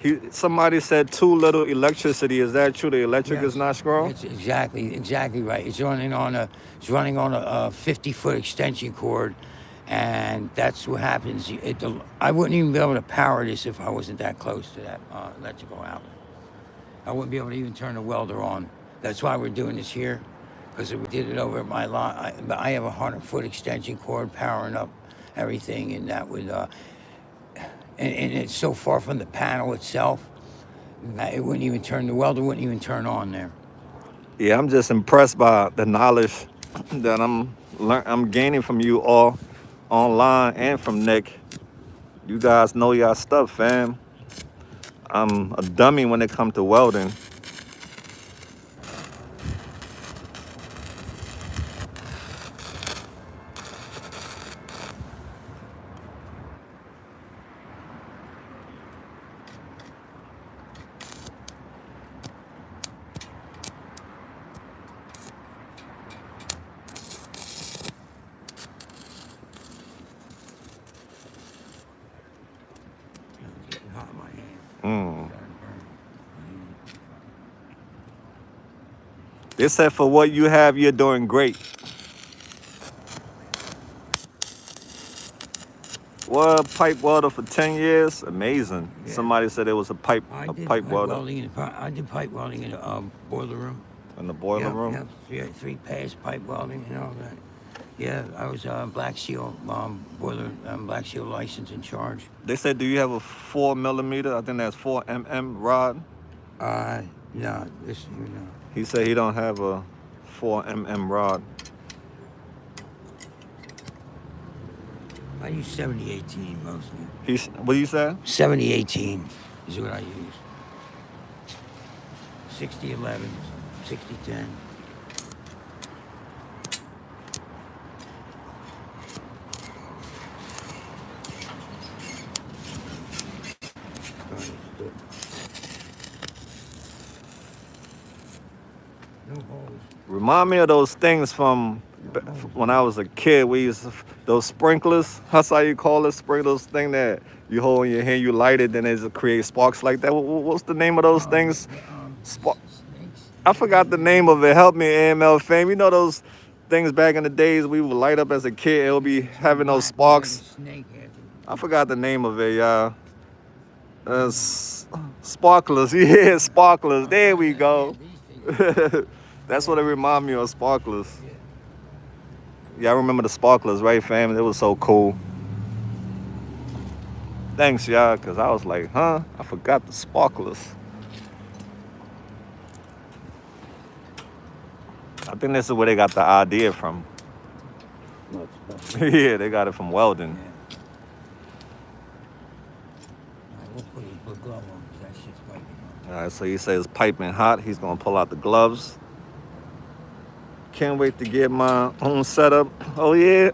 it. Somebody said too little electricity. Is that true? The electric is Yes, not strong? it's exactly right. It's running on a 50-foot extension cord, and that's what happens. I wouldn't even be able to power this if I wasn't that close to that electrical outlet. I wouldn't be able to even turn the welder on. That's why we're doing this here, because if we did it over at my lot, I have a 100-foot extension cord powering up everything, and that would, and it's so far from the panel itself, that it wouldn't even turn, the welder wouldn't even turn on there. Yeah, I'm just impressed by the knowledge that I'm gaining from you all online and from Nick. You guys know y'all stuff, fam. I'm a dummy when it comes to welding. It's getting hot in my hand. Mm. Starting to burn. They said for what you have, you're doing great. What, pipe welder for 10 years? Amazing. Yeah. Somebody said it was a pipe welder I did pipe welding in a boiler room. in the boiler room. Yep, 3-pass pipe welding and all that. Yeah, I was Black Seal boiler, Black Seal license in charge. They said, do you have a 4 millimeter? I think that's 4 mm rod. No, this He said he don't have a 4 mm rod. I use 70-18 mostly. What do you say? 70-18 is what I use. 60-11, 60-10. No holes. Remind me of those things from when I was a kid. We used those sprinklers. That's how you call it, sprinklers thing that you hold in your hand, you light it, then it creates sparks like that. What's the name of those things? Snakes. I forgot the name of it. Help me, AML fame. You know those things back in the days we would light up as a kid. It'll be having those sparks. I forgot the name of it, y'all. Sparklers. Yeah, sparklers. There we go. That's what it remind me of, sparklers. Y'all remember the sparklers, right, fam? It was so cool. Thanks, y'all, because I was like, I forgot the sparklers. I think this is where they got the idea from. Yeah, they got it from welding. We'll put a glove on because that shit's piping hot. All right, so he says piping hot. He's going to pull out the gloves. Can't wait to get my own setup. Oh, yeah.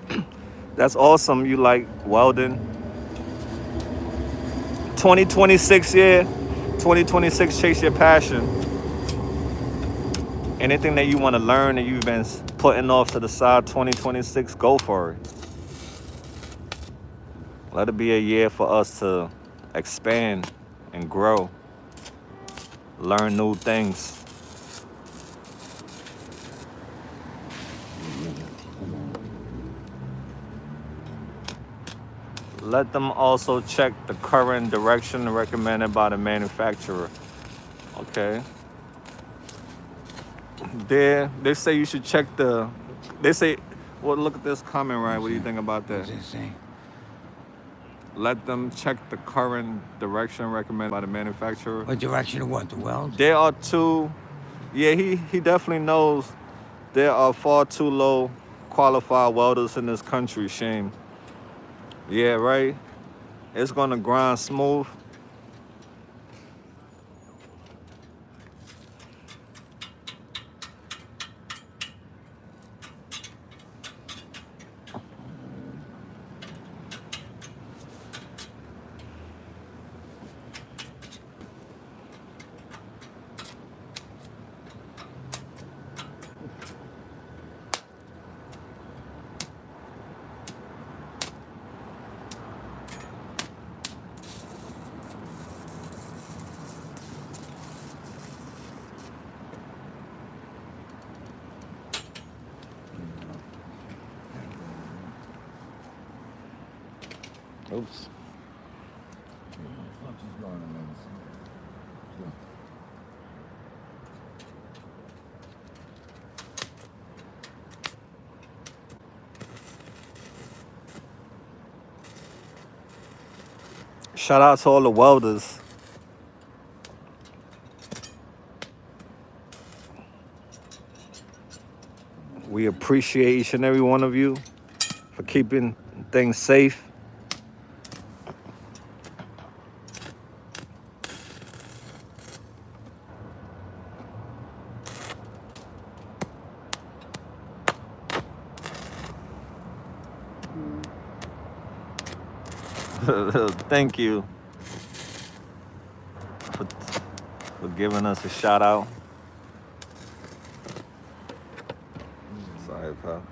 That's awesome. You like welding. 2026, yeah. 2026, chase your passion. Anything that you want to learn and you've been putting off to the side, 2026, go for it. Let it be a year for us to expand and grow. Learn new things. Let them also check the current direction recommended by the manufacturer. Okay. They say you should check they say, well, look at this comment, right? What do you think about that? What does it say? Let them check the current direction recommended by the manufacturer. What direction of what? The weld? There are two, yeah, he definitely knows there are far too low qualified welders in this country, shame. Yeah, right? It's gonna grind smooth. Oops. Flux is going on. Shout out to all the welders. We appreciate each and every one of you for keeping things safe. Thank you for giving us a shout out. Sorry, pal.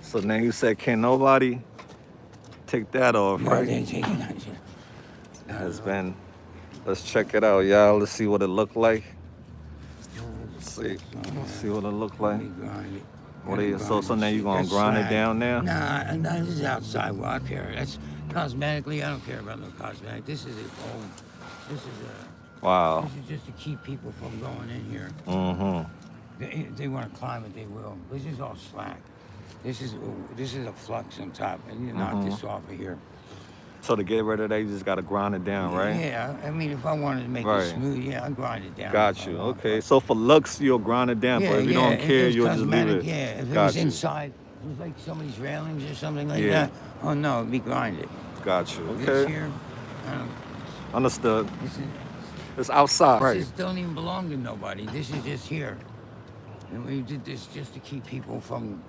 So now you said, can nobody take that off, Right. right? Has been. Let's check it out, y'all. Let's see what it look like. Let's see what it look like. What are you? So now you gonna grind it down now? Nah, and this is outside work here. That's cosmetically. I don't care about no cosmetic. This is a home. This is a. Wow. This is just to keep people from going in here. Mm-hmm. If they want to climb it, they will. This is all slack. This is a flux on top, and you knock this off of here. So to get rid of that, you just gotta grind it down, right? Yeah, I mean, if I wanted to make Right. it smooth, yeah, I'd grind it down. Got you. Okay. So for looks, you'll grind it down, but if you don't care, it's you'll just leave cosmetic, it. Yeah, if it Got was you. inside, it was like somebody's railings or something like Yeah. that. Oh no, it'd be grinded. Got you. This Okay. here, Understood. this is. It's outside. This don't even belong to nobody. This is just here. And we did this just to keep people from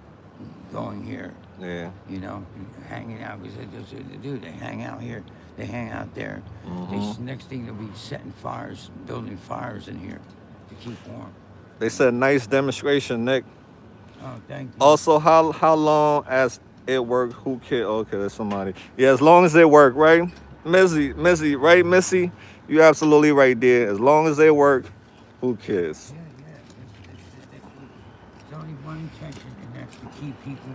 going here, Yeah. you know, hanging out. Because that's what they do. They hang out here. They hang out there. Next thing they'll be setting fires, building fires in here to keep warm. They said nice demonstration, Nick. Oh, thank you. Also, how long as it work? Who cares? Okay, there's somebody. Yeah, as long as it work, right? Missy, right, Missy? You absolutely right there. As long as they work, who cares? Yeah. It's only one intention, and that's to keep people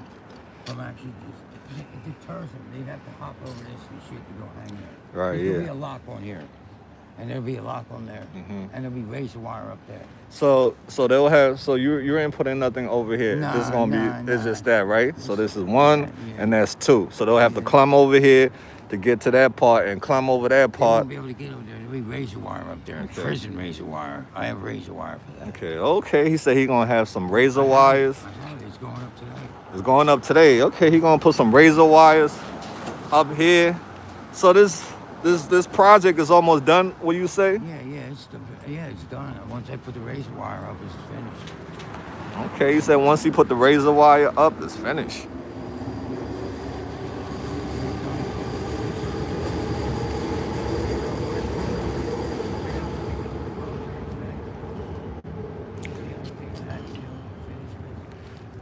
from actually just, it deters them. They have to hop over this and shit to go hang there. Right, There'll be yeah. a lock on here, and there'll be a lock on there, and there'll be razor wire up there. So they'll have. So you ain't putting nothing over here. Nah, This is gonna be. It's nah. just that, right? So this is one, Yeah. and that's two. So they'll have to climb over here to get to that part and climb over that They part. won't be able to get over there. There'll be razor wire up there, Okay. prison razor wire. I have razor wire for that. Okay. He said he gonna have some razor wires. I have it. It's going up today. It's going up today. Okay, he gonna put some razor wires up here. So this project is almost done. What do you say? It's done. Once I put the razor wire up, it's finished. Okay, he said once he put the razor wire up, it's finished.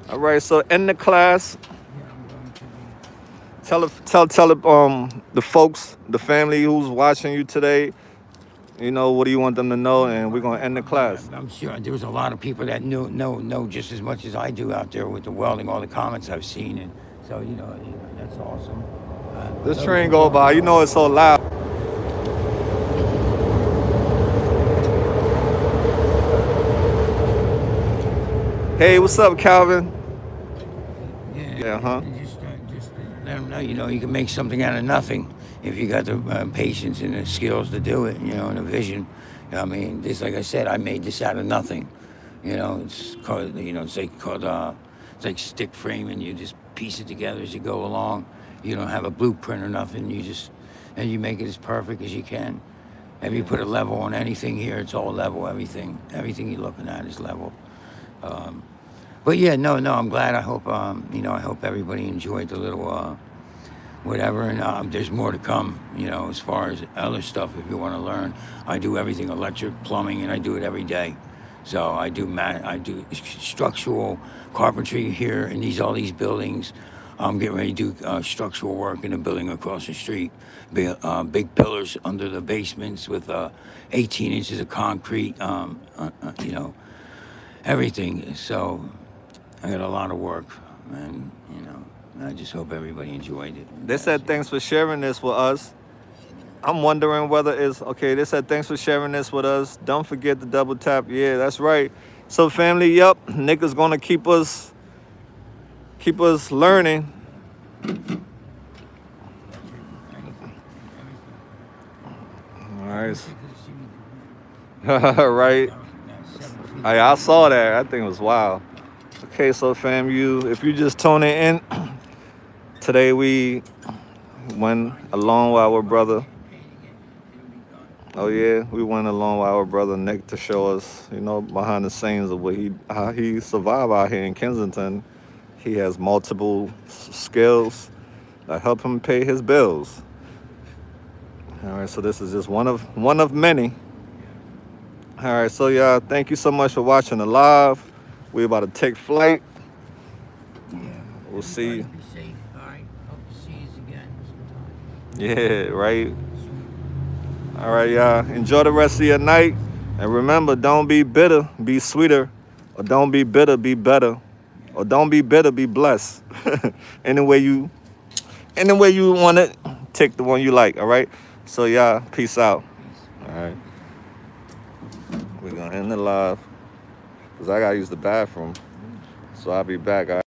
All right, so end the class. Tell the folks, the family who's watching you today, you know, what do you want them to know? And we're gonna end the class. I'm sure there's a lot of people that know just as much as I do out there with the welding, all the comments I've seen, and so that's awesome. This train go by, you know it's so loud. Hey, what's up, Calvin? Yeah, huh? Just let them know, you can make something out of nothing if you got the patience and the skills to do it, and the vision. I mean, this, like I said, I made this out of nothing. It's called, it's like stick framing. You just piece it together as you go along. You don't have a blueprint or nothing. And you make it as perfect as you can. If you put a level on anything here, it's all level. Everything you're looking at is level. But yeah, no, I'm glad. I hope, I hope everybody enjoyed the whatever. And there's more to come, as far as other stuff if you want to learn. I do everything electric, plumbing, and I do it every day. So I do structural carpentry here in all these buildings. I'm getting ready to do structural work in a building across the street. Big pillars under the basements with 18 inches of concrete. Everything. So I got a lot of work, and I just hope everybody enjoyed it. They said thanks for sharing this with us. I'm wondering whether it's okay. They said thanks for sharing this with us. Don't forget to double tap. Yeah, that's right. So family, yep, Nick is gonna keep us learning. All right. Right. I saw that. I think it was wild. Okay, so fam, if you just tuning in, today we went along with our brother. Oh yeah, we went along with our brother Nick to show us, behind the scenes of how he survived out here in Kensington. He has multiple skills that help him pay his bills. All right, so this is just one of many. All right, so y'all, thank you so much for watching the live. We're about to take flight. We'll see. Be safe. All right. Hope to see you again sometime. Yeah, right. All right, y'all. Enjoy the rest of your night. And remember, don't be bitter, be sweeter. Or don't be bitter, be better. Or don't be bitter, be blessed. Any way you want it, take the one you like, all right? So, y'all, peace out. All right. We're going to end the live because I got to use the bathroom. So I'll be back.